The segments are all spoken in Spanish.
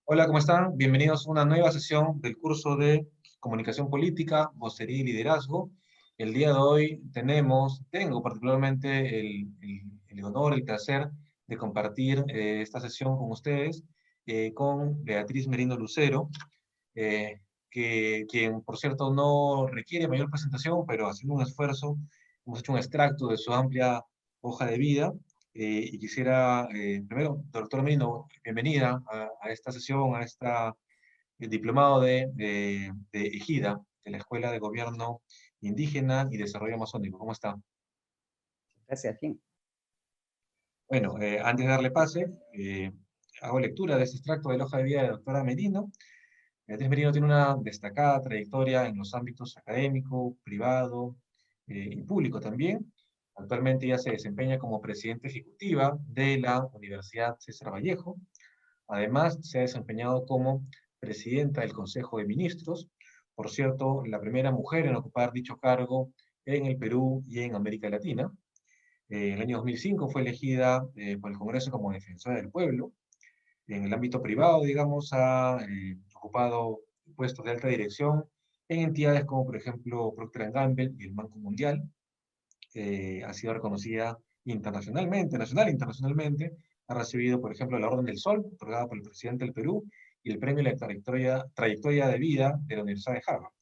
Hola, ¿cómo están? Bienvenidos a una nueva sesión del curso de Comunicación Política, Vocería y Liderazgo. El día de hoy tengo particularmente el honor, el placer de compartir esta sesión con ustedes, con Beatriz Merino Lucero, eh, quien, por cierto, no requiere mayor presentación, pero haciendo un esfuerzo, hemos hecho un extracto de su amplia hoja de vida. Y quisiera, primero, doctora Merino, bienvenida a esta sesión, a esta diplomado de EGIDA, de la Escuela de Gobierno Indígena y Desarrollo Amazónico. ¿Cómo está? Gracias, Jim. Bueno, antes de darle pase, hago lectura de este extracto de la hoja de vida de la doctora Merino. Beatriz Merino tiene una destacada trayectoria en los ámbitos académico, privado y público también. Actualmente ella se desempeña como presidenta ejecutiva de la Universidad César Vallejo. Además, se ha desempeñado como presidenta del Consejo de Ministros, por cierto, la primera mujer en ocupar dicho cargo en el Perú y en América Latina. En el año 2005 fue elegida por el Congreso como defensora del pueblo. En el ámbito privado, digamos, ha ocupado puestos de alta dirección en entidades como, por ejemplo, Procter Gamble y el Banco Mundial. Ha sido reconocida internacionalmente, nacional e internacionalmente. Ha recibido, por ejemplo, la Orden del Sol, otorgada por el presidente del Perú, y el premio a la trayectoria de vida de la Universidad de Harvard.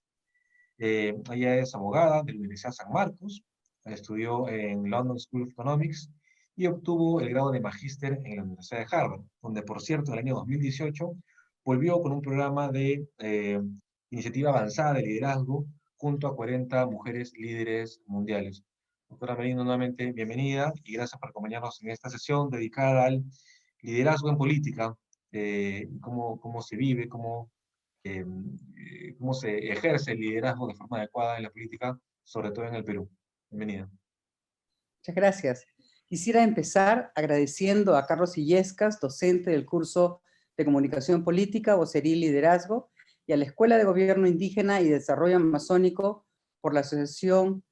Ella es abogada de la Universidad San Marcos, estudió en London School of Economics y obtuvo el grado de magíster en la Universidad de Harvard, donde, por cierto, en el año 2018 volvió con un programa de iniciativa avanzada de liderazgo junto a 40 mujeres líderes mundiales. Doctora Merino, nuevamente bienvenida y gracias por acompañarnos en esta sesión dedicada al liderazgo en política, cómo se vive, cómo se ejerce el liderazgo de forma adecuada en la política, sobre todo en el Perú. Bienvenida. Muchas gracias. Quisiera empezar agradeciendo a Carlos Illescas, docente del curso de Comunicación Política, Vocería y Liderazgo, y a la Escuela de Gobierno Indígena y Desarrollo Amazónico por la Asociación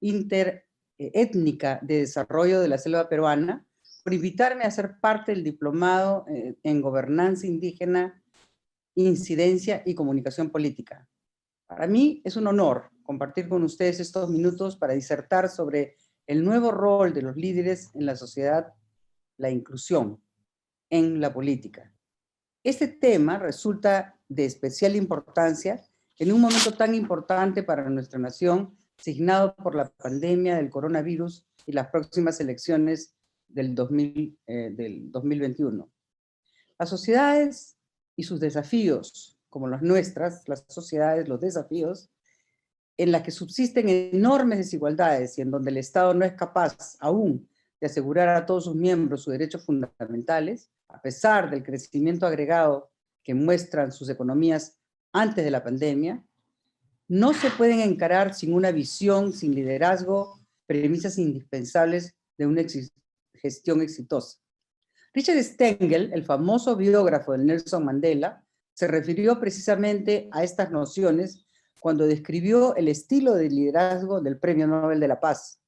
Interétnica de Desarrollo de la Selva Peruana, por invitarme a ser parte del diplomado en Gobernanza Indígena, Incidencia y Comunicación Política. Para mí es un honor compartir con ustedes estos minutos para disertar sobre el nuevo rol de los líderes en la sociedad, la inclusión en la política. Este tema resulta de especial importancia en un momento tan importante para nuestra nación, signado por la pandemia del coronavirus y las próximas elecciones del 2021. Las sociedades y sus desafíos, como las nuestras, las sociedades, los desafíos, en las que subsisten enormes desigualdades y en donde el Estado no es capaz aún de asegurar a todos sus miembros sus derechos fundamentales, a pesar del crecimiento agregado que muestran sus economías antes de la pandemia, no se pueden encarar sin una visión, sin liderazgo, premisas indispensables de una gestión exitosa. Richard Stengel, el famoso biógrafo de Nelson Mandela, se refirió precisamente a estas nociones cuando describió el estilo de liderazgo del Premio Nobel de la Paz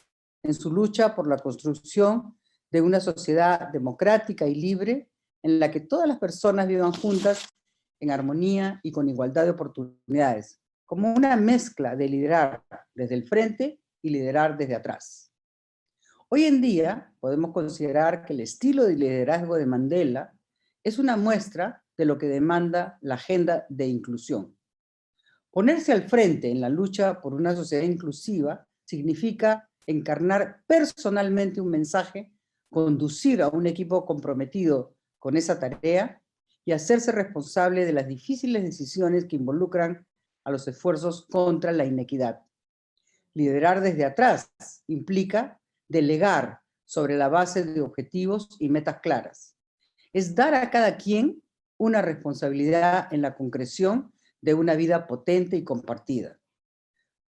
en su lucha por la construcción de una sociedad democrática y libre en la que todas las personas vivan juntas en armonía y con igualdad de oportunidades, como una mezcla de liderar desde el frente y liderar desde atrás. Hoy en día podemos considerar que el estilo de liderazgo de Mandela es una muestra de lo que demanda la agenda de inclusión. Ponerse al frente en la lucha por una sociedad inclusiva significa encarnar personalmente un mensaje, conducir a un equipo comprometido con esa tarea y hacerse responsable de las difíciles decisiones que involucran a los esfuerzos contra la inequidad. Liderar desde atrás implica delegar sobre la base de objetivos y metas claras. Es dar a cada quien una responsabilidad en la concreción de una vida potente y compartida.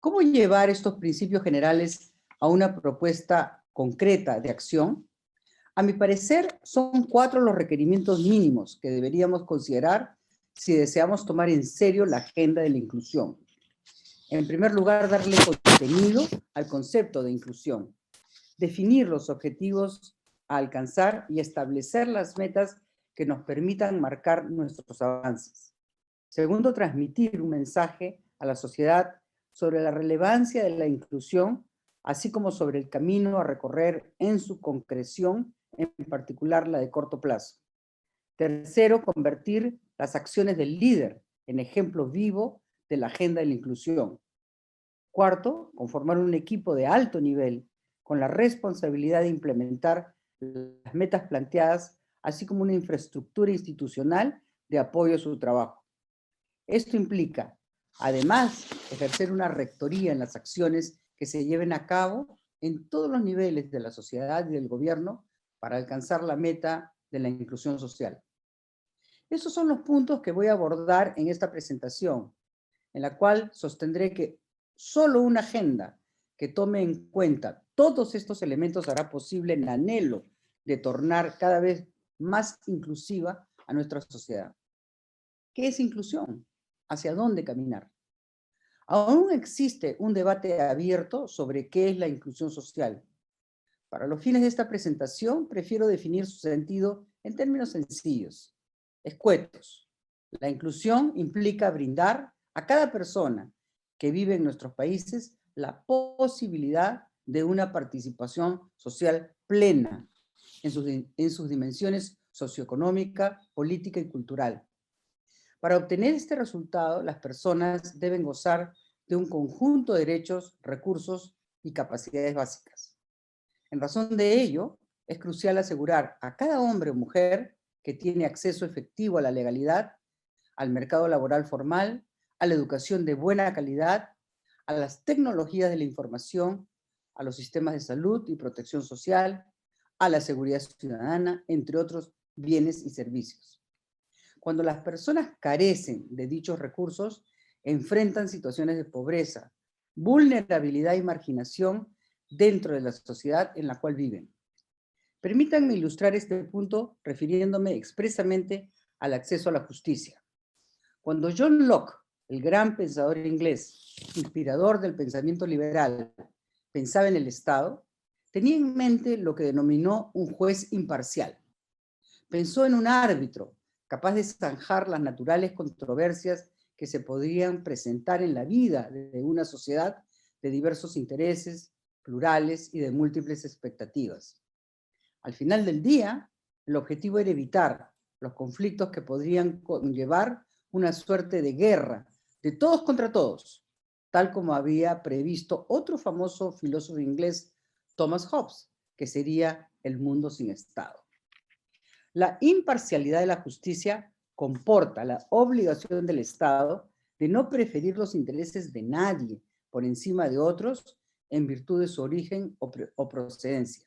¿Cómo llevar estos principios generales a una propuesta concreta de acción? A mi parecer, son 4 los requerimientos mínimos que deberíamos considerar si deseamos tomar en serio la agenda de la inclusión. En primer lugar, darle contenido al concepto de inclusión, definir los objetivos a alcanzar y establecer las metas que nos permitan marcar nuestros avances. Segundo, transmitir un mensaje a la sociedad sobre la relevancia de la inclusión, así como sobre el camino a recorrer en su concreción, en particular la de corto plazo. Tercero, convertir las acciones del líder en ejemplo vivo de la agenda de la inclusión. Cuarto, conformar un equipo de alto nivel con la responsabilidad de implementar las metas planteadas, así como una infraestructura institucional de apoyo a su trabajo. Esto implica, además, ejercer una rectoría en las acciones que se lleven a cabo en todos los niveles de la sociedad y del gobierno para alcanzar la meta de la inclusión social. Esos son los puntos que voy a abordar en esta presentación, en la cual sostendré que solo una agenda que tome en cuenta todos estos elementos hará posible el anhelo de tornar cada vez más inclusiva a nuestra sociedad. ¿Qué es inclusión? ¿Hacia dónde caminar? Aún existe un debate abierto sobre qué es la inclusión social. Para los fines de esta presentación, prefiero definir su sentido en términos sencillos, escuetos. La inclusión implica brindar a cada persona que vive en nuestros países la posibilidad de una participación social plena en sus dimensiones socioeconómica, política y cultural. Para obtener este resultado, las personas deben gozar de un conjunto de derechos, recursos y capacidades básicas. En razón de ello, es crucial asegurar a cada hombre o mujer que tiene acceso efectivo a la legalidad, al mercado laboral formal, a la educación de buena calidad, a las tecnologías de la información, a los sistemas de salud y protección social, a la seguridad ciudadana, entre otros bienes y servicios. Cuando las personas carecen de dichos recursos, enfrentan situaciones de pobreza, vulnerabilidad y marginación dentro de la sociedad en la cual viven. Permítanme ilustrar este punto refiriéndome expresamente al acceso a la justicia. Cuando John Locke, el gran pensador inglés, inspirador del pensamiento liberal, pensaba en el Estado, tenía en mente lo que denominó un juez imparcial. Pensó en un árbitro capaz de zanjar las naturales controversias que se podrían presentar en la vida de una sociedad de diversos intereses, plurales y de múltiples expectativas. Al final del día, el objetivo era evitar los conflictos que podrían conllevar una suerte de guerra de todos contra todos, tal como había previsto otro famoso filósofo inglés, Thomas Hobbes, que sería el mundo sin Estado. La imparcialidad de la justicia comporta la obligación del Estado de no preferir los intereses de nadie por encima de otros en virtud de su origen o procedencia.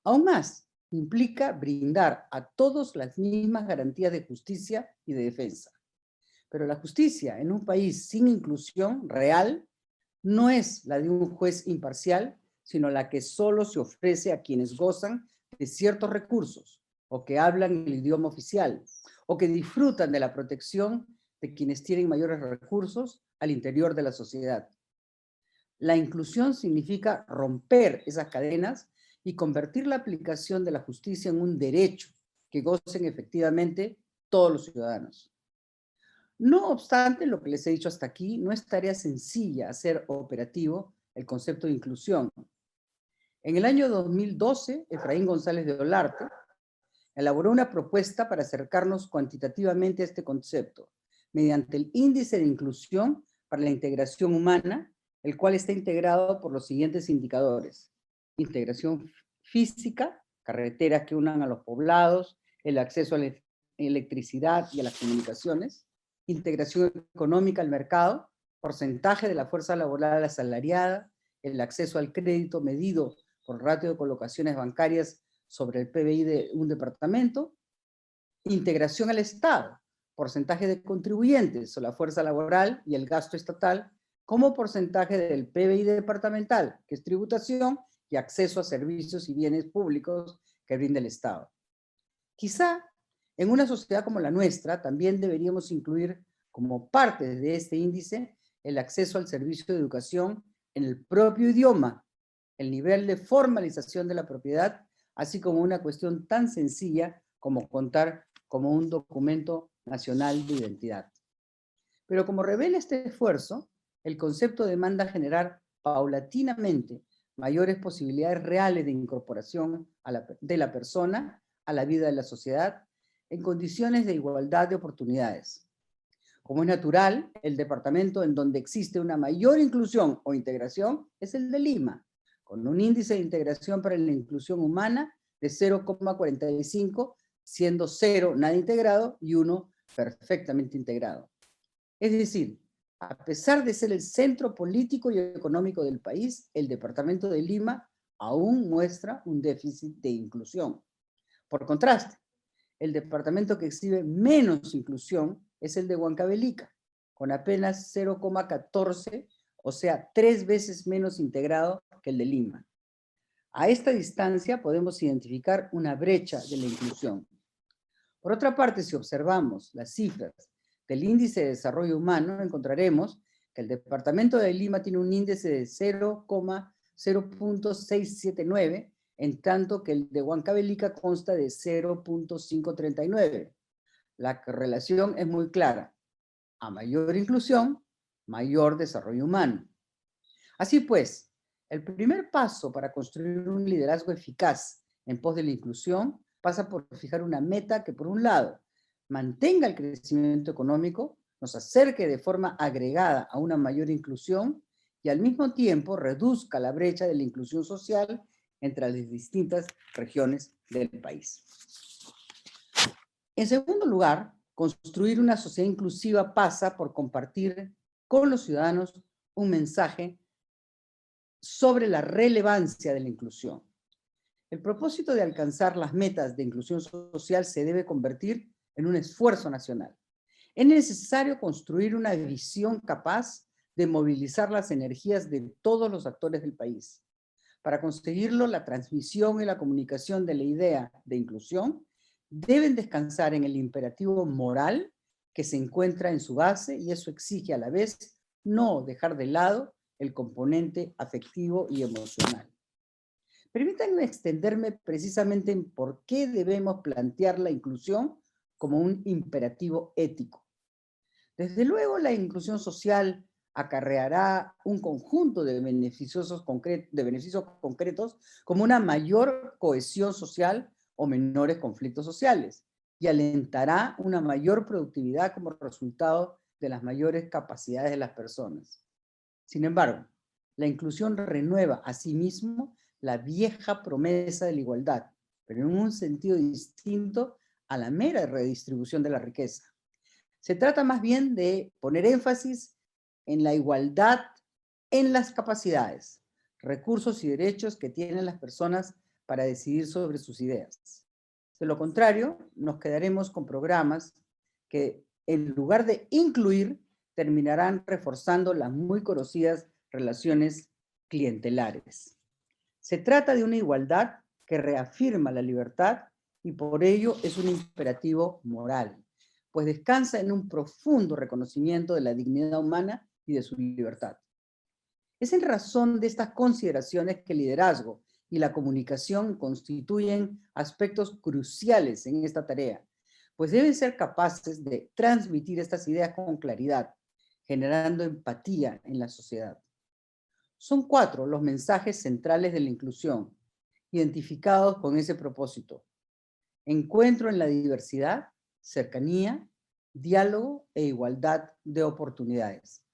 Aún más, implica brindar a todos las mismas garantías de justicia y de defensa. Pero la justicia en un país sin inclusión real no es la de un juez imparcial, sino la que solo se ofrece a quienes gozan de ciertos recursos, o que hablan el idioma oficial, o que disfrutan de la protección de quienes tienen mayores recursos al interior de la sociedad. La inclusión significa romper esas cadenas y convertir la aplicación de la justicia en un derecho que gocen efectivamente todos los ciudadanos. No obstante, lo que les he dicho hasta aquí, no es tarea sencilla hacer operativo el concepto de inclusión. En el año 2012, Efraín González de Olarte elaboró una propuesta para acercarnos cuantitativamente a este concepto, mediante el Índice de Inclusión para la Integración Humana, el cual está integrado por los siguientes indicadores: integración física, carreteras que unan a los poblados, el acceso a la electricidad y a las comunicaciones; integración económica al mercado, porcentaje de la fuerza laboral asalariada, el acceso al crédito medido por ratio de colocaciones bancarias sobre el PBI de un departamento; integración al Estado, porcentaje de contribuyentes o la fuerza laboral y el gasto estatal como porcentaje del PBI departamental, que es tributación y acceso a servicios y bienes públicos que brinda el Estado. Quizá en una sociedad como la nuestra también deberíamos incluir como parte de este índice el acceso al servicio de educación en el propio idioma, el nivel de formalización de la propiedad, así como una cuestión tan sencilla como contar como un documento nacional de identidad. Pero como revela este esfuerzo, el concepto demanda generar paulatinamente mayores posibilidades reales de incorporación de la persona a la vida de la sociedad en condiciones de igualdad de oportunidades. Como es natural, el departamento en donde existe una mayor inclusión o integración es el de Lima, con un índice de integración para la inclusión humana de 0,45, siendo 0 nada integrado y 1 perfectamente integrado. Es decir, a pesar de ser el centro político y económico del país, el departamento de Lima aún muestra un déficit de inclusión. Por contraste, el departamento que exhibe menos inclusión es el de Huancavelica, con apenas 0,14, o sea, 3 veces menos integrado que el de Lima. A esta distancia podemos identificar una brecha de la inclusión. Por otra parte, si observamos las cifras del Índice de Desarrollo Humano, encontraremos que el departamento de Lima tiene un índice de 0,679, en tanto que el de Huancavelica consta de 0,539. La relación es muy clara. A mayor inclusión, mayor desarrollo humano. Así pues, el primer paso para construir un liderazgo eficaz en pos de la inclusión pasa por fijar una meta que, por un lado, mantenga el crecimiento económico, nos acerque de forma agregada a una mayor inclusión y al mismo tiempo reduzca la brecha de la inclusión social entre las distintas regiones del país. En segundo lugar, construir una sociedad inclusiva pasa por compartir con los ciudadanos un mensaje sobre la relevancia de la inclusión. El propósito de alcanzar las metas de inclusión social se debe convertir en un esfuerzo nacional. Es necesario construir una visión capaz de movilizar las energías de todos los actores del país. Para conseguirlo, la transmisión y la comunicación de la idea de inclusión deben descansar en el imperativo moral que se encuentra en su base, y eso exige a la vez no dejar de lado el componente afectivo y emocional. Permítanme extenderme precisamente en por qué debemos plantear la inclusión como un imperativo ético. Desde luego, la inclusión social acarreará un conjunto de beneficios concretos como una mayor cohesión social o menores conflictos sociales, y alentará una mayor productividad como resultado de las mayores capacidades de las personas. Sin embargo, la inclusión renueva asimismo la vieja promesa de la igualdad, pero en un sentido distinto a la mera redistribución de la riqueza. Se trata más bien de poner énfasis en la igualdad en las capacidades, recursos y derechos que tienen las personas para decidir sobre sus ideas. De lo contrario, nos quedaremos con programas que, en lugar de incluir, terminarán reforzando las muy conocidas relaciones clientelares. Se trata de una igualdad que reafirma la libertad y por ello es un imperativo moral, pues descansa en un profundo reconocimiento de la dignidad humana y de su libertad. Es en razón de estas consideraciones que el liderazgo y la comunicación constituyen aspectos cruciales en esta tarea, pues deben ser capaces de transmitir estas ideas con claridad, generando empatía en la sociedad. Son 4 los mensajes centrales de la inclusión, identificados con ese propósito: encuentro en la diversidad, cercanía, diálogo e igualdad de oportunidades.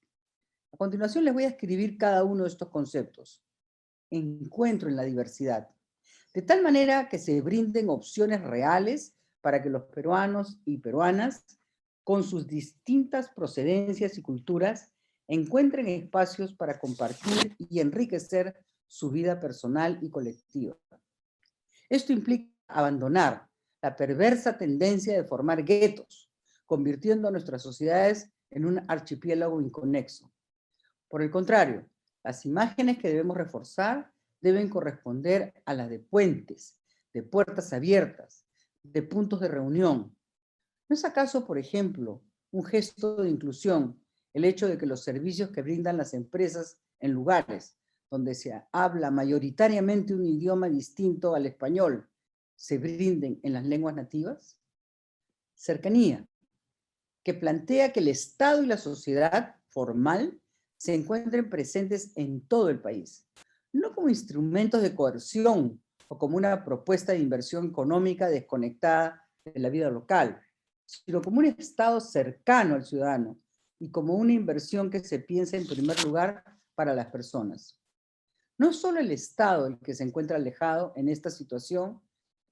A continuación les voy a escribir cada uno de estos conceptos. Encuentro en la diversidad, de tal manera que se brinden opciones reales para que los peruanos y peruanas, con sus distintas procedencias y culturas, encuentren espacios para compartir y enriquecer su vida personal y colectiva. Esto implica abandonar la perversa tendencia de formar guetos, convirtiendo a nuestras sociedades en un archipiélago inconexo. Por el contrario, las imágenes que debemos reforzar deben corresponder a las de puentes, de puertas abiertas, de puntos de reunión. ¿No es acaso, por ejemplo, un gesto de inclusión el hecho de que los servicios que brindan las empresas en lugares donde se habla mayoritariamente un idioma distinto al español se brinden en las lenguas nativas? Cercanía, que plantea que el Estado y la sociedad formal se encuentren presentes en todo el país, no como instrumentos de coerción o como una propuesta de inversión económica desconectada de la vida local, sino como un Estado cercano al ciudadano y como una inversión que se piensa en primer lugar para las personas. No es solo el Estado el que se encuentra alejado en esta situación,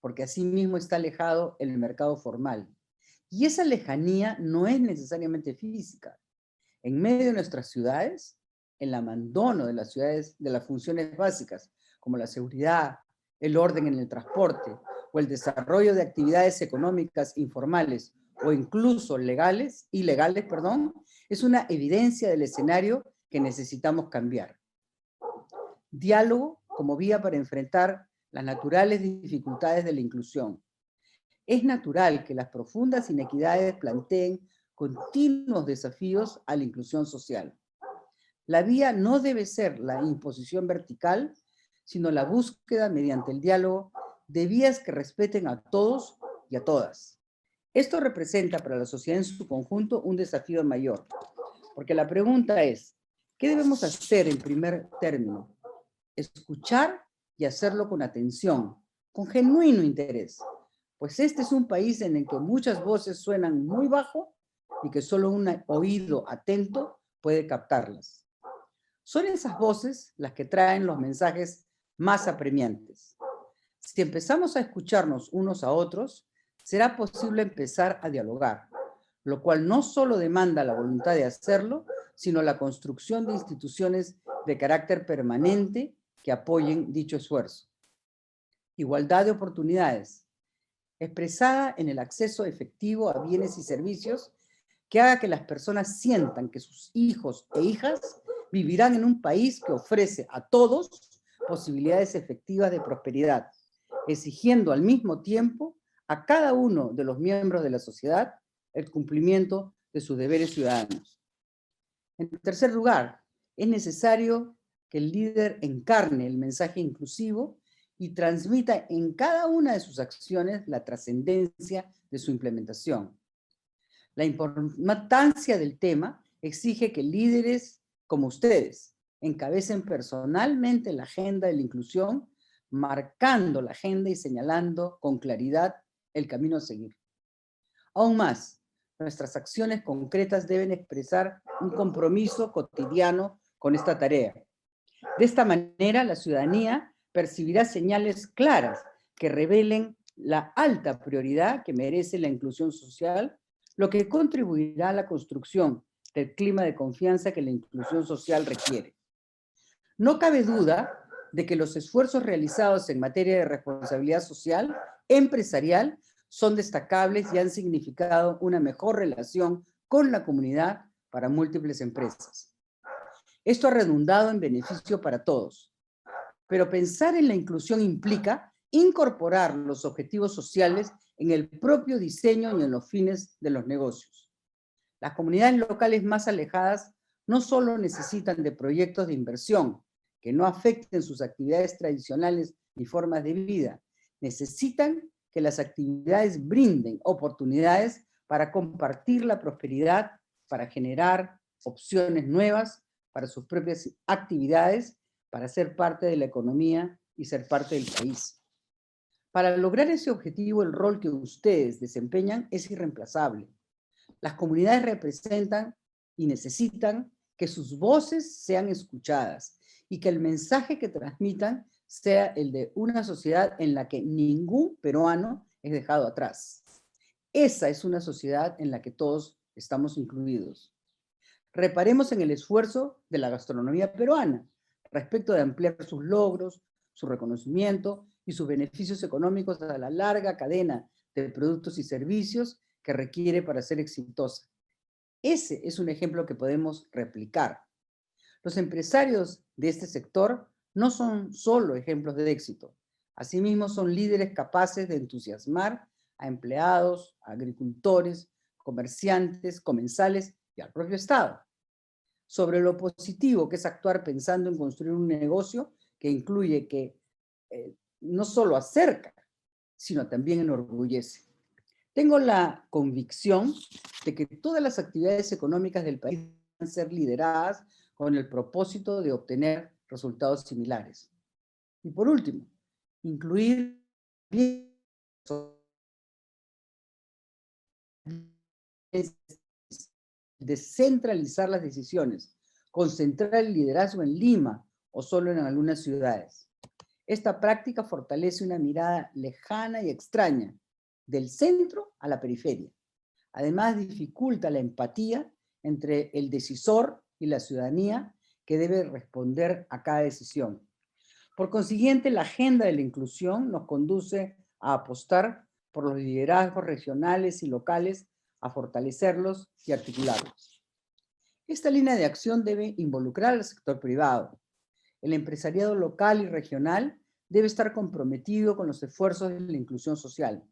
porque asimismo está alejado el mercado formal. Y esa lejanía no es necesariamente física. En medio de nuestras ciudades, el abandono de las ciudades, de las funciones básicas, como la seguridad, el orden en el transporte o el desarrollo de actividades económicas informales o incluso ilegales, es una evidencia del escenario que necesitamos cambiar. Diálogo como vía para enfrentar las naturales dificultades de la inclusión. Es natural que las profundas inequidades planteen continuos desafíos a la inclusión social. La vía no debe ser la imposición vertical, sino la búsqueda mediante el diálogo de vías que respeten a todos y a todas. Esto representa para la sociedad en su conjunto un desafío mayor, porque la pregunta es, ¿qué debemos hacer en primer término? Escuchar y hacerlo con atención, con genuino interés, pues este es un país en el que muchas voces suenan muy bajo y que solo un oído atento puede captarlas. Son esas voces las que traen los mensajes más apremiantes. Si empezamos a escucharnos unos a otros, será posible empezar a dialogar, lo cual no solo demanda la voluntad de hacerlo, sino la construcción de instituciones de carácter permanente que apoyen dicho esfuerzo. Igualdad de oportunidades, expresada en el acceso efectivo a bienes y servicios que haga que las personas sientan que sus hijos e hijas vivirán en un país que ofrece a todos posibilidades efectivas de prosperidad, exigiendo al mismo tiempo a cada uno de los miembros de la sociedad el cumplimiento de sus deberes ciudadanos. En tercer lugar, es necesario que el líder encarne el mensaje inclusivo y transmita en cada una de sus acciones la trascendencia de su implementación. La importancia del tema exige que líderes como ustedes encabecen personalmente la agenda de la inclusión, marcando la agenda y señalando con claridad el camino a seguir. Aún más, nuestras acciones concretas deben expresar un compromiso cotidiano con esta tarea. De esta manera, la ciudadanía percibirá señales claras que revelen la alta prioridad que merece la inclusión social, lo que contribuirá a la construcción del clima de confianza que la inclusión social requiere. No cabe duda de que los esfuerzos realizados en materia de responsabilidad social, empresarial, son destacables y han significado una mejor relación con la comunidad para múltiples empresas. Esto ha redundado en beneficio para todos. Pero pensar en la inclusión implica incorporar los objetivos sociales en el propio diseño y en los fines de los negocios. Las comunidades locales más alejadas no solo necesitan de proyectos de inversión que no afecten sus actividades tradicionales ni formas de vida, necesitan que las actividades brinden oportunidades para compartir la prosperidad, para generar opciones nuevas para sus propias actividades, para ser parte de la economía y ser parte del país. Para lograr ese objetivo, el rol que ustedes desempeñan es irreemplazable. Las comunidades representan y necesitan que sus voces sean escuchadas y que el mensaje que transmitan sea el de una sociedad en la que ningún peruano es dejado atrás. Esa es una sociedad en la que todos estamos incluidos. Reparemos en el esfuerzo de la gastronomía peruana respecto de ampliar sus logros, su reconocimiento y sus beneficios económicos a la larga cadena de productos y servicios que requiere para ser exitosa. Ese es un ejemplo que podemos replicar. Los empresarios de este sector no son solo ejemplos de éxito. Asimismo, son líderes capaces de entusiasmar a empleados, a agricultores, comerciantes, comensales y al propio Estado. Sobre lo positivo que es actuar pensando en construir un negocio que incluye que no solo acerca, sino también enorgullece. Tengo la convicción de que todas las actividades económicas del país deben ser lideradas con el propósito de obtener resultados similares. Y por último, incluir descentralizar las decisiones, concentrar el liderazgo en Lima o solo en algunas ciudades. Esta práctica fortalece una mirada lejana y extraña, del centro a la periferia. Además, dificulta la empatía entre el decisor y la ciudadanía que debe responder a cada decisión. Por consiguiente, la agenda de la inclusión nos conduce a apostar por los liderazgos regionales y locales, a fortalecerlos y articularlos. Esta línea de acción debe involucrar al sector privado. El empresariado local y regional debe estar comprometido con los esfuerzos de la inclusión social.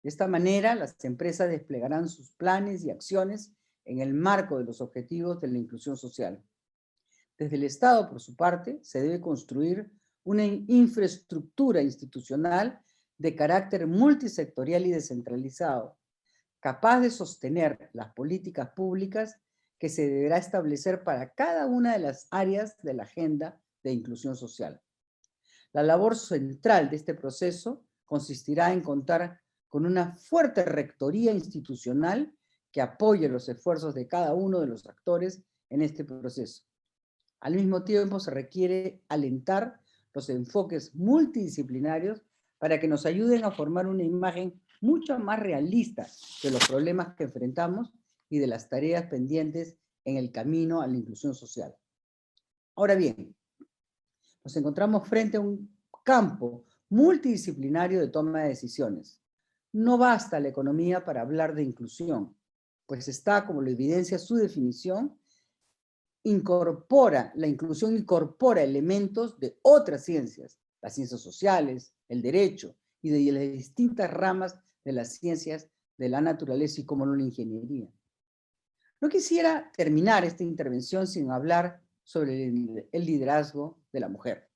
De esta manera, las empresas desplegarán sus planes y acciones en el marco de los objetivos de la inclusión social. Desde el Estado, por su parte, se debe construir una infraestructura institucional de carácter multisectorial y descentralizado, capaz de sostener las políticas públicas que se deberá establecer para cada una de las áreas de la agenda de inclusión social. La labor central de este proceso consistirá en contar con una fuerte rectoría institucional que apoye los esfuerzos de cada uno de los actores en este proceso. Al mismo tiempo, se requiere alentar los enfoques multidisciplinarios para que nos ayuden a formar una imagen mucho más realista de los problemas que enfrentamos y de las tareas pendientes en el camino a la inclusión social. Ahora bien, nos encontramos frente a un campo multidisciplinario de toma de decisiones. No basta la economía para hablar de inclusión, pues está, como lo evidencia su definición, la inclusión incorpora elementos de otras ciencias, las ciencias sociales, el derecho y de las distintas ramas de las ciencias de la naturaleza y como no la ingeniería. No quisiera terminar esta intervención sin hablar sobre el liderazgo de la mujer.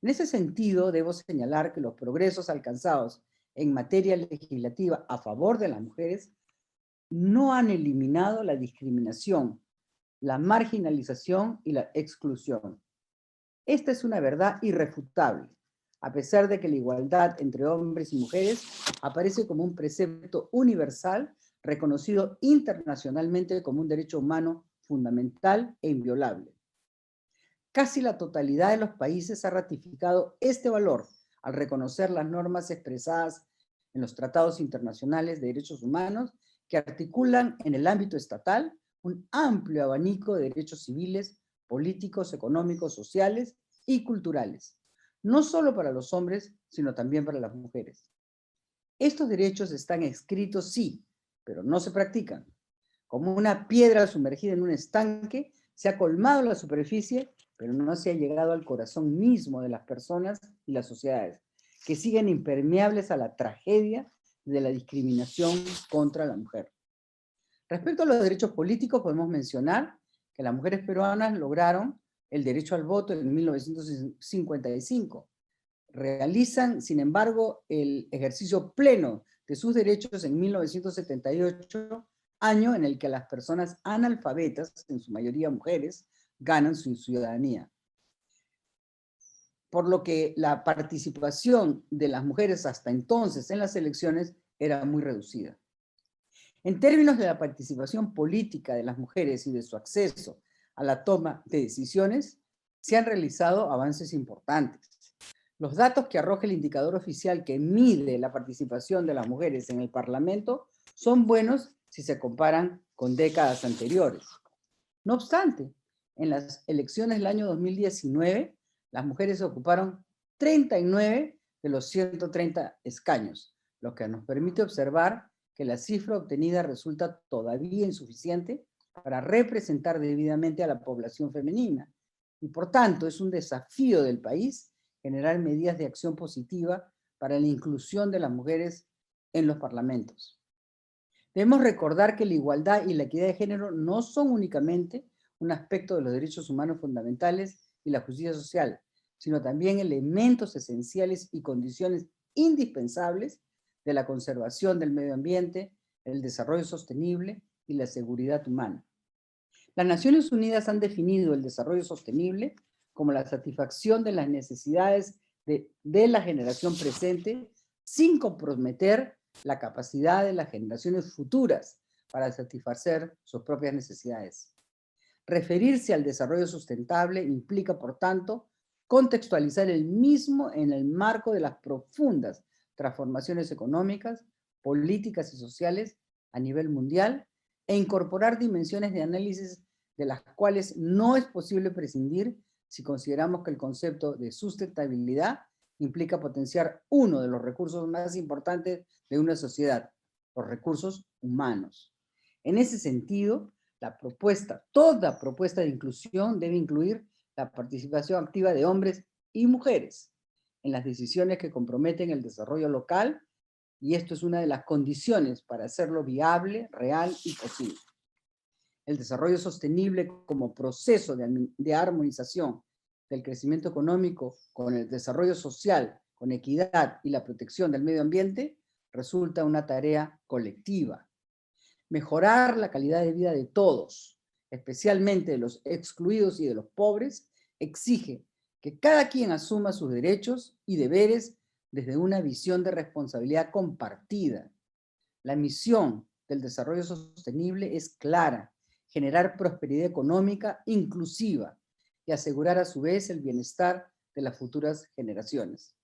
En ese sentido, debo señalar que los progresos alcanzados en materia legislativa a favor de las mujeres no han eliminado la discriminación, la marginalización y la exclusión. Esta es una verdad irrefutable, a pesar de que la igualdad entre hombres y mujeres aparece como un precepto universal reconocido internacionalmente como un derecho humano fundamental e inviolable. Casi la totalidad de los países ha ratificado este valor al reconocer las normas expresadas en los tratados internacionales de derechos humanos que articulan en el ámbito estatal un amplio abanico de derechos civiles, políticos, económicos, sociales y culturales, no solo para los hombres, sino también para las mujeres. Estos derechos están escritos, sí, pero no se practican. Como una piedra sumergida en un estanque, se ha colmado la superficie, pero no se ha llegado al corazón mismo de las personas y las sociedades, que siguen impermeables a la tragedia de la discriminación contra la mujer. Respecto a los derechos políticos, podemos mencionar que las mujeres peruanas lograron el derecho al voto en 1955. Realizan, sin embargo, el ejercicio pleno de sus derechos en 1978, año en el que las personas analfabetas, en su mayoría mujeres, ganan su ciudadanía. Por lo que la participación de las mujeres hasta entonces en las elecciones era muy reducida. En términos de la participación política de las mujeres y de su acceso a la toma de decisiones, se han realizado avances importantes. Los datos que arroja el indicador oficial que mide la participación de las mujeres en el Parlamento son buenos si se comparan con décadas anteriores. No obstante, en las elecciones del año 2019, las mujeres ocuparon 39 de los 130 escaños, lo que nos permite observar que la cifra obtenida resulta todavía insuficiente para representar debidamente a la población femenina. Y por tanto, es un desafío del país generar medidas de acción positiva para la inclusión de las mujeres en los parlamentos. Debemos recordar que la igualdad y la equidad de género no son únicamente un aspecto de los derechos humanos fundamentales y la justicia social, sino también elementos esenciales y condiciones indispensables de la conservación del medio ambiente, el desarrollo sostenible y la seguridad humana. Las Naciones Unidas han definido el desarrollo sostenible como la satisfacción de las necesidades de la generación presente sin comprometer la capacidad de las generaciones futuras para satisfacer sus propias necesidades. Referirse al desarrollo sustentable implica, por tanto, contextualizar el mismo en el marco de las profundas transformaciones económicas, políticas y sociales a nivel mundial e incorporar dimensiones de análisis de las cuales no es posible prescindir si consideramos que el concepto de sustentabilidad implica potenciar uno de los recursos más importantes de una sociedad, los recursos humanos. En ese sentido, toda propuesta de inclusión debe incluir la participación activa de hombres y mujeres en las decisiones que comprometen el desarrollo local, y esto es una de las condiciones para hacerlo viable, real y posible. El desarrollo sostenible como proceso de armonización del crecimiento económico con el desarrollo social, con equidad y la protección del medio ambiente, resulta una tarea colectiva. Mejorar la calidad de vida de todos, especialmente de los excluidos y de los pobres, exige que cada quien asuma sus derechos y deberes desde una visión de responsabilidad compartida. La misión del desarrollo sostenible es clara: generar prosperidad económica inclusiva y asegurar a su vez el bienestar de las futuras generaciones.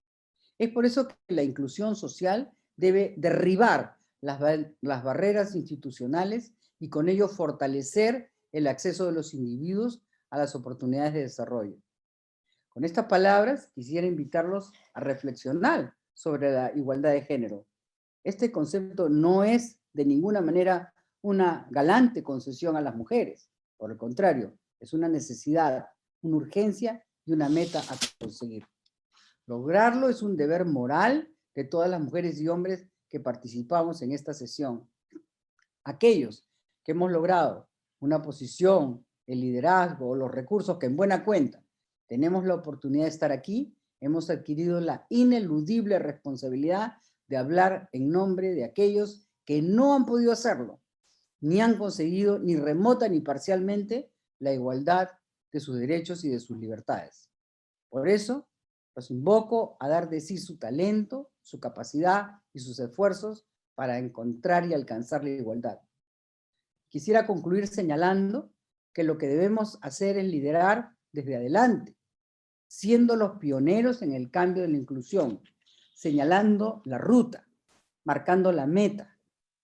Es por eso que la inclusión social debe derribar las barreras institucionales y con ello fortalecer el acceso de los individuos a las oportunidades de desarrollo. Con estas palabras quisiera invitarlos a reflexionar sobre la igualdad de género. Este concepto no es de ninguna manera una galante concesión a las mujeres. Por el contrario, es una necesidad, una urgencia y una meta a conseguir. Lograrlo es un deber moral de todas las mujeres y hombres que participamos en esta sesión. Aquellos que hemos logrado una posición, el liderazgo o los recursos que en buena cuenta tenemos la oportunidad de estar aquí, hemos adquirido la ineludible responsabilidad de hablar en nombre de aquellos que no han podido hacerlo, ni han conseguido ni remota ni parcialmente la igualdad de sus derechos y de sus libertades. Por eso, los invoco a dar de sí su talento, su capacidad y sus esfuerzos para encontrar y alcanzar la igualdad. Quisiera concluir señalando que lo que debemos hacer es liderar desde adelante, siendo los pioneros en el cambio de la inclusión, señalando la ruta, marcando la meta.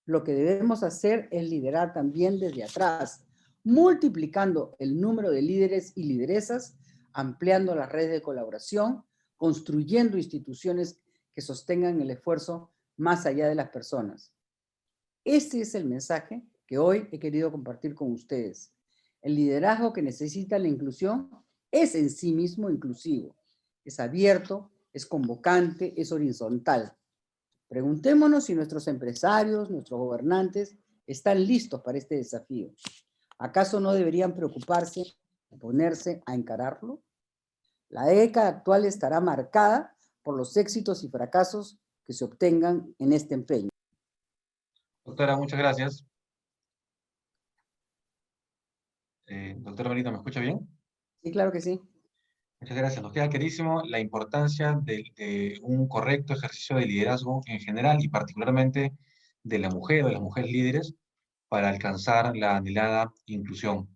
Lo que debemos hacer es liderar también desde atrás, multiplicando el número de líderes y lideresas, ampliando las redes de colaboración, construyendo instituciones que sostengan el esfuerzo más allá de las personas. Este es el mensaje que hoy he querido compartir con ustedes. El liderazgo que necesita la inclusión es en sí mismo inclusivo, es abierto, es convocante, es horizontal. Preguntémonos si nuestros empresarios, nuestros gobernantes, están listos para este desafío. ¿Acaso no deberían preocuparse y ponerse a encararlo? La década actual estará marcada por los éxitos y fracasos que se obtengan en este empeño. Doctora, muchas gracias. Doctora Benito, ¿me escucha bien? Sí, claro que sí. Muchas gracias. Nos queda clarísimo la importancia de un correcto ejercicio de liderazgo en general y particularmente de la mujer o de las mujeres líderes para alcanzar la anhelada inclusión.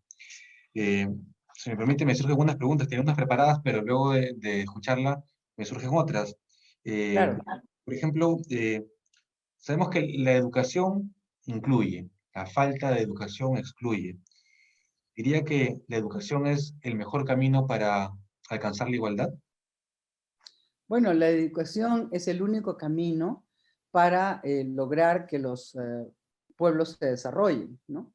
Si me permite, me surgen algunas preguntas, tenía unas preparadas, pero luego de escucharla me surgen otras. Eh, Claro. por ejemplo, sabemos que la educación incluye, la falta de educación excluye. Diría que la educación es el mejor camino para alcanzar la igualdad. Bueno, la educación es el único camino para lograr que los pueblos se desarrollen, ¿no?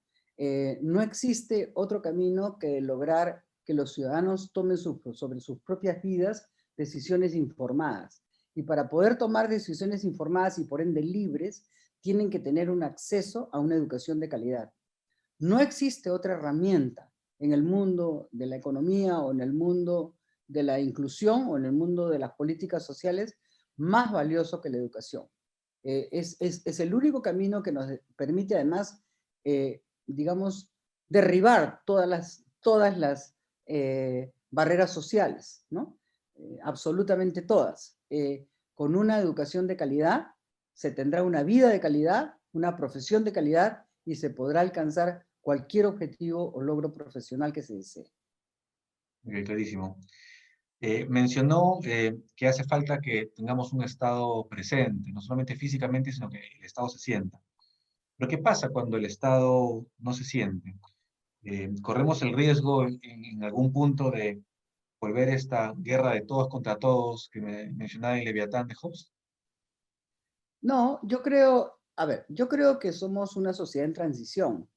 No existe otro camino que lograr que los ciudadanos tomen sobre sus propias vidas decisiones informadas. Y para poder tomar decisiones informadas y por ende libres, tienen que tener un acceso a una educación de calidad. No existe otra herramienta en el mundo de la economía o en el mundo de la inclusión o en el mundo de las políticas sociales más valioso que la educación. Es el único camino que nos permite además, digamos, derribar todas las barreras sociales, ¿no? Absolutamente todas. Con una educación de calidad se tendrá una vida de calidad, una profesión de calidad y se podrá alcanzar cualquier objetivo o logro profesional que se desee. Ok, clarísimo. Mencionó que hace falta que tengamos un Estado presente, no solamente físicamente, sino que el Estado se sienta. Pero ¿qué pasa cuando el Estado no se siente? Corremos el riesgo en algún punto de volver esta guerra de todos contra todos que mencionaba el Leviatán de Hobbes. No, yo creo, a ver, yo creo que somos una sociedad en transición,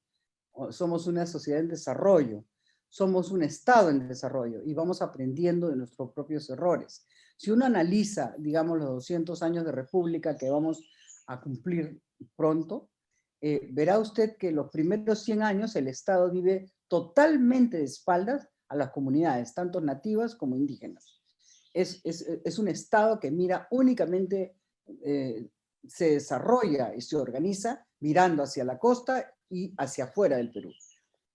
somos una sociedad en desarrollo, somos un Estado en desarrollo y vamos aprendiendo de nuestros propios errores. Si uno analiza, digamos, los 200 años de república que vamos a cumplir pronto, verá usted que los primeros 100 años el Estado vive totalmente de espaldas a las comunidades, tanto nativas como indígenas. Es un Estado que mira únicamente, se desarrolla y se organiza mirando hacia la costa y hacia afuera del Perú.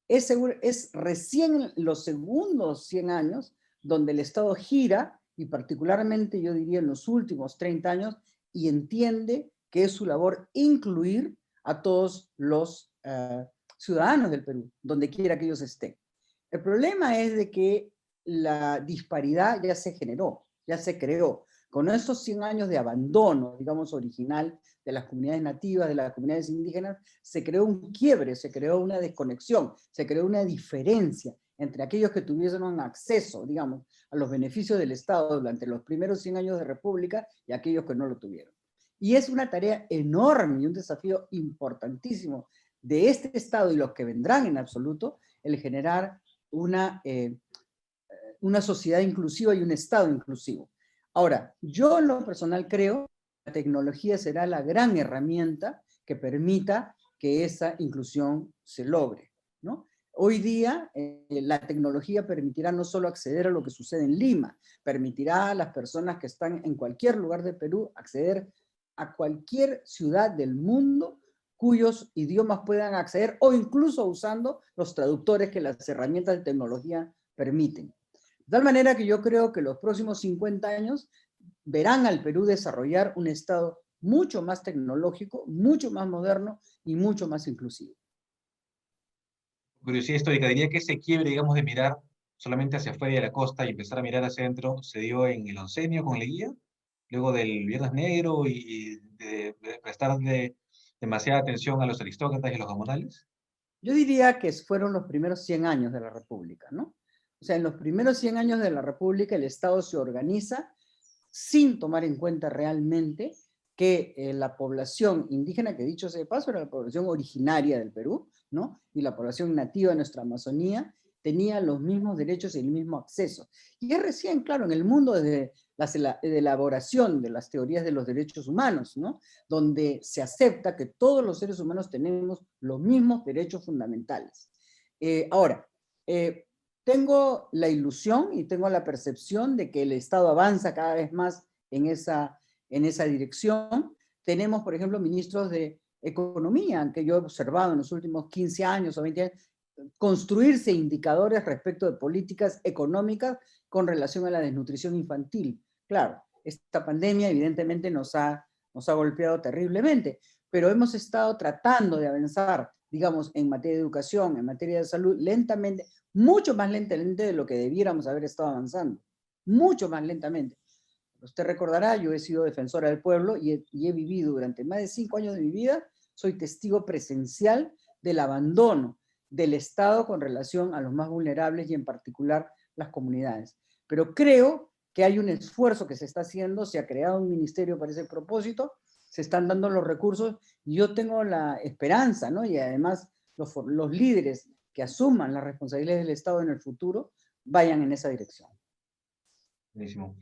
Es recién los segundos 100 años donde el Estado gira, y particularmente yo diría en los últimos 30 años, y entiende que es su labor incluir a todos los ciudadanos del Perú, donde quiera que ellos estén. El problema es de que la disparidad ya se generó, ya se creó. Con estos 100 años de abandono, digamos, original de las comunidades nativas, de las comunidades indígenas, se creó un quiebre, se creó una desconexión, se creó una diferencia entre aquellos que tuvieron acceso, digamos, a los beneficios del Estado durante los primeros 100 años de República y aquellos que no lo tuvieron. Y es una tarea enorme y un desafío importantísimo de este Estado y los que vendrán en absoluto, el generar una sociedad inclusiva y un Estado inclusivo. Ahora, yo en lo personal creo que la tecnología será la gran herramienta que permita que esa inclusión se logre, ¿no? Hoy día la tecnología permitirá no solo acceder a lo que sucede en Lima, permitirá a las personas que están en cualquier lugar de Perú acceder a cualquier ciudad del mundo cuyos idiomas puedan acceder o incluso usando los traductores que las herramientas de tecnología permiten. De tal manera que yo creo que los próximos 50 años verán al Perú desarrollar un Estado mucho más tecnológico, mucho más moderno y mucho más inclusivo. Curiosidad histórica, diría que ese quiebre, digamos, de mirar solamente hacia afuera de la costa y empezar a mirar hacia adentro, se dio en el oncenio con Leguía, luego del Viernes Negro y de prestarle demasiada atención a los aristócratas y a los gamonales. Yo diría que fueron los primeros 100 años de la República, ¿no? O sea, en los primeros 100 años de la República el Estado se organiza sin tomar en cuenta realmente que la población indígena, que dicho sea de paso, era la población originaria del Perú, ¿no? Y la población nativa de nuestra Amazonía tenía los mismos derechos y el mismo acceso. Y es recién, claro, en el mundo desde la elaboración de las teorías de los derechos humanos, ¿no? Donde se acepta que todos los seres humanos tenemos los mismos derechos fundamentales. Ahora, tengo la ilusión y tengo la percepción de que el Estado avanza cada vez más en esa dirección. Tenemos, por ejemplo, ministros de Economía, que yo he observado en los últimos 15 años o 20 años, construirse indicadores respecto de políticas económicas con relación a la desnutrición infantil. Claro, esta pandemia evidentemente nos ha golpeado terriblemente, pero hemos estado tratando de avanzar, digamos, en materia de educación, en materia de salud, lentamente, mucho más lentamente de lo que debiéramos haber estado avanzando, mucho más lentamente. Usted recordará, yo he sido defensora del pueblo y he vivido durante más de 5 años de mi vida, soy testigo presencial del abandono del Estado con relación a los más vulnerables y en particular las comunidades. Pero creo que hay un esfuerzo que se está haciendo, se ha creado un ministerio para ese propósito, se están dando los recursos y yo tengo la esperanza, ¿no? Y además los líderes que asuman las responsabilidades del Estado en el futuro vayan en esa dirección. Buenísimo.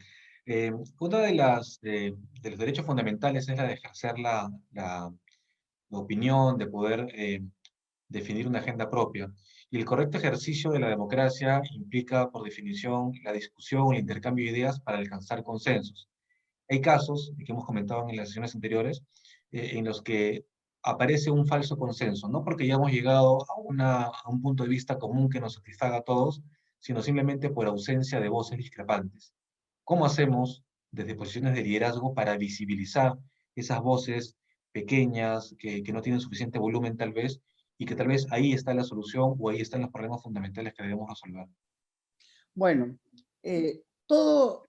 Uno de los derechos fundamentales es la de ejercer la opinión, de poder definir una agenda propia. Y el correcto ejercicio de la democracia implica, por definición, la discusión, el intercambio de ideas para alcanzar consensos. Hay casos, que hemos comentado en las sesiones anteriores, en los que aparece un falso consenso, no porque ya hemos llegado a un punto de vista común que nos satisfaga a todos, sino simplemente por ausencia de voces discrepantes. ¿Cómo hacemos desde posiciones de liderazgo para visibilizar esas voces pequeñas que no tienen suficiente volumen tal vez, y que tal vez ahí está la solución o ahí están los problemas fundamentales que debemos resolver? Bueno, todo,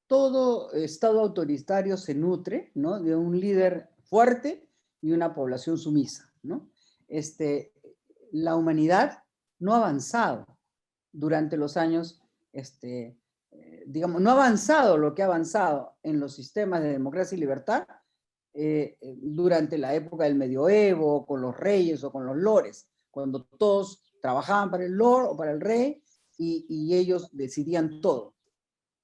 todo estado autoritario se nutre, ¿no?, de un líder fuerte y una población sumisa, ¿no? Este, la humanidad no ha avanzado durante los años, digamos, no ha avanzado lo que ha avanzado en los sistemas de democracia y libertad durante la época del medioevo, con los reyes o con los lores, cuando todos trabajaban para el lord o para el rey y ellos decidían todo.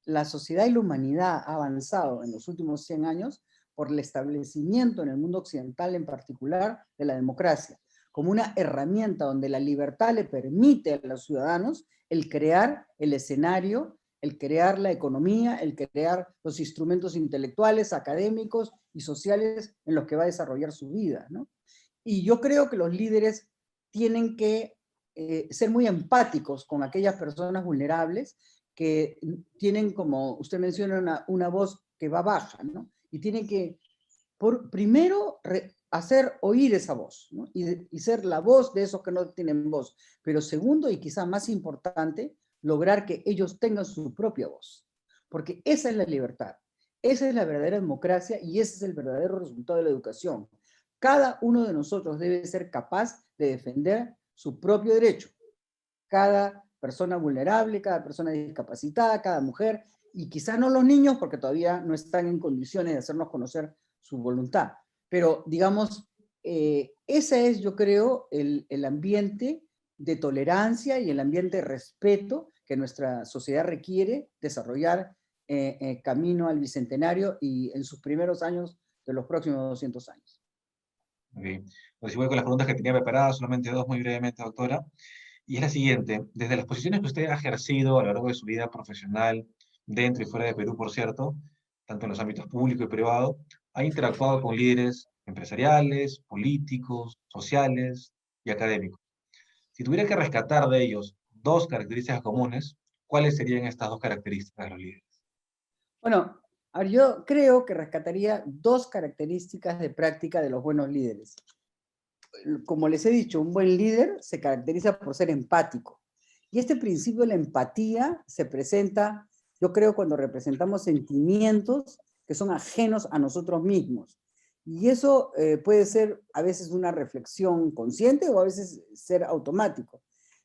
La sociedad y la humanidad ha avanzado en los últimos 100 años por el establecimiento en el mundo occidental en particular de la democracia, como una herramienta donde la libertad le permite a los ciudadanos el crear el escenario, el crear la economía, el crear los instrumentos intelectuales, académicos y sociales en los que va a desarrollar su vida, ¿no? Y yo creo que los líderes tienen que ser muy empáticos con aquellas personas vulnerables que tienen, como usted menciona, una voz que va baja, ¿no? Y tienen que, primero, hacer oír esa voz, ¿no? Y ser la voz de esos que no tienen voz. Pero segundo, y quizá más importante, lograr que ellos tengan su propia voz. Porque esa es la libertad, esa es la verdadera democracia y ese es el verdadero resultado de la educación. Cada uno de nosotros debe ser capaz de defender su propio derecho. Cada persona vulnerable, cada persona discapacitada, cada mujer, y quizás no los niños porque todavía no están en condiciones de hacernos conocer su voluntad. Pero, digamos, ese es, yo creo, el ambiente de tolerancia y el ambiente de respeto que nuestra sociedad requiere desarrollar camino al Bicentenario y en sus primeros años de los próximos 200 años. Ok. Pues si voy con las preguntas que tenía preparadas, solamente dos muy brevemente, doctora. Y es la siguiente: desde las posiciones que usted ha ejercido a lo largo de su vida profesional, dentro y fuera de Perú, por cierto, tanto en los ámbitos público y privado, ha interactuado con líderes empresariales, políticos, sociales y académicos. Si tuviera que rescatar de ellos dos características comunes, ¿cuáles serían estas dos características de los líderes? Bueno, a ver, yo creo que rescataría dos características de práctica de los buenos líderes. Como les he dicho, un buen líder se caracteriza por ser empático. Y este principio de la empatía se presenta, yo creo, cuando representamos sentimientos que son ajenos a nosotros mismos. Y eso puede ser a veces una reflexión consciente o a veces ser automático.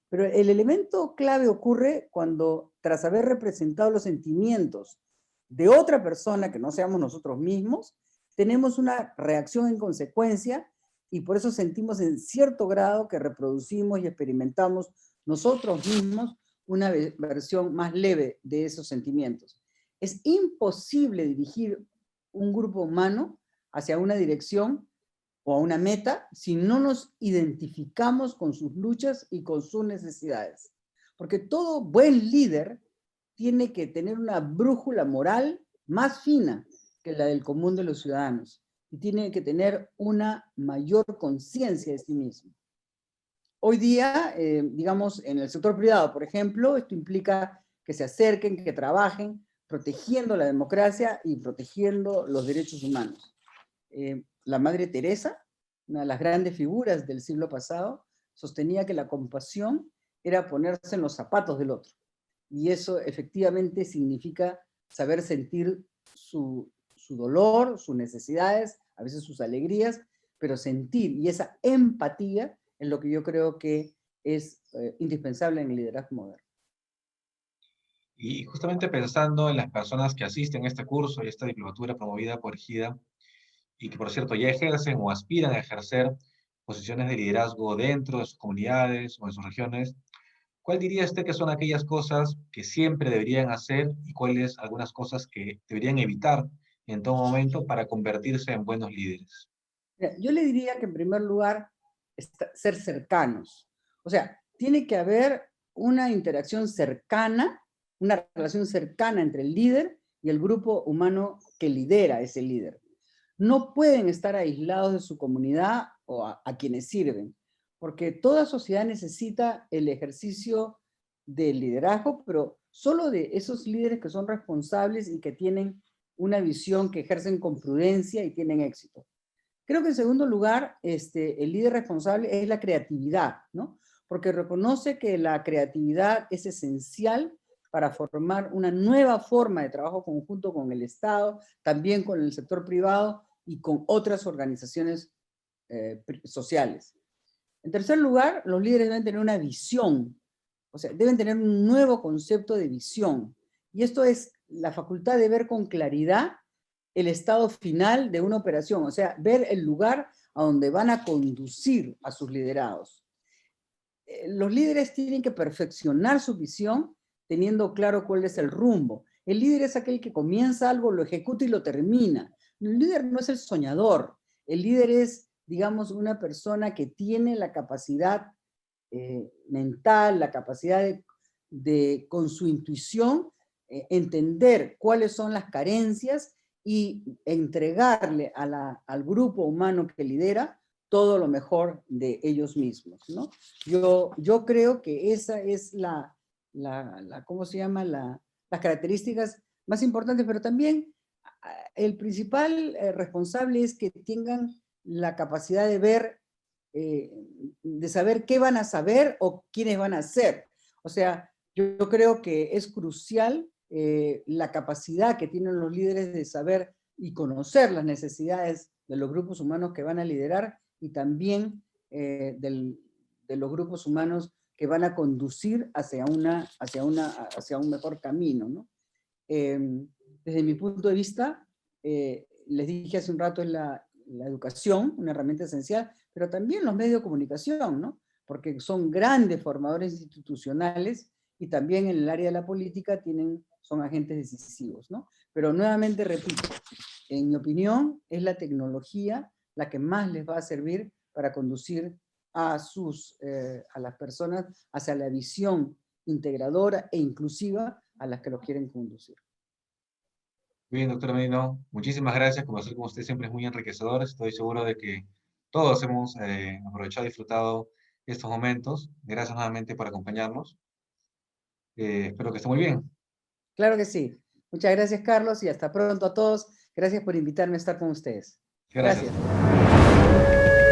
Pero el elemento clave ocurre cuando, tras haber representado los sentimientos de otra persona que no seamos nosotros mismos, tenemos una reacción en consecuencia y por eso sentimos en cierto grado que reproducimos y experimentamos nosotros mismos una versión más leve de esos sentimientos. Es imposible dirigir un grupo humano hacia una dirección o a una meta si no nos identificamos con sus luchas y con sus necesidades. Porque todo buen líder tiene que tener una brújula moral más fina que la del común de los ciudadanos y tiene que tener una mayor conciencia de sí mismo. Hoy día, digamos, en el sector privado, por ejemplo, esto implica que se acerquen, que trabajen, protegiendo la democracia y protegiendo los derechos humanos. La Madre Teresa, una de las grandes figuras del siglo pasado, sostenía que la compasión era ponerse en los zapatos del otro. Y eso efectivamente significa saber sentir su dolor, sus necesidades, a veces sus alegrías, pero sentir, y esa empatía es lo que yo creo que es indispensable en el liderazgo moderno. Y justamente pensando en las personas que asisten a este curso y esta diplomatura promovida por GIDA, y que por cierto ya ejercen o aspiran a ejercer posiciones de liderazgo dentro de sus comunidades o de sus regiones, ¿cuál diría usted que son aquellas cosas que siempre deberían hacer y cuáles algunas cosas que deberían evitar en todo momento para convertirse en buenos líderes? Mira, yo le diría que en primer lugar, ser cercanos. O sea, tiene que haber una interacción cercana, una relación cercana entre el líder y el grupo humano que lidera ese líder. no pueden estar aislados de su comunidad o a quienes sirven, porque toda sociedad necesita el ejercicio del liderazgo, pero solo de esos líderes que son responsables y que tienen una visión, que ejercen con prudencia y tienen éxito. Creo que en segundo lugar, el líder responsable es la creatividad, ¿no? Porque reconoce que la creatividad es esencial para formar una nueva forma de trabajo conjunto con el Estado, también con el sector privado y con otras organizaciones sociales. En tercer lugar, los líderes deben tener una visión, o sea, deben tener un nuevo concepto de visión. Y esto es la facultad de ver con claridad el estado final de una operación, o sea, ver el lugar a donde van a conducir a sus liderados. Los líderes tienen que perfeccionar su visión teniendo claro cuál es el rumbo. El líder es aquel que comienza algo, lo ejecuta y lo termina. El líder no es el soñador. El líder es, digamos, una persona que tiene la capacidad mental, la capacidad con su intuición, entender cuáles son las carencias y entregarle al grupo humano que lidera todo lo mejor de ellos mismos, ¿no? Yo creo que esa es ¿cómo se llama? Las características más importantes, pero también el principal responsable es que tengan la capacidad de ver, de saber qué van a saber o quiénes van a ser. O sea, yo creo que es crucial la capacidad que tienen los líderes de saber y conocer las necesidades de los grupos humanos que van a liderar y también de los grupos humanos que van a conducir hacia un mejor camino, ¿no? Desde mi punto de vista, les dije hace un rato, es la educación, una herramienta esencial, pero también los medios de comunicación, ¿no? Porque son grandes formadores institucionales y también en el área de la política son agentes decisivos, ¿no? Pero nuevamente repito, en mi opinión, es la tecnología la que más les va a servir para conducir a las personas hacia la visión integradora e inclusiva a las que los quieren conducir. Muy bien, doctora Merino, muchísimas gracias. Conversar con usted siempre es muy enriquecedor. Estoy seguro de que todos hemos aprovechado y disfrutado estos momentos. Gracias nuevamente por acompañarnos. Espero que esté muy bien. Claro que sí. Muchas gracias, Carlos, y hasta pronto a todos. Gracias por invitarme a estar con ustedes. Gracias. Gracias.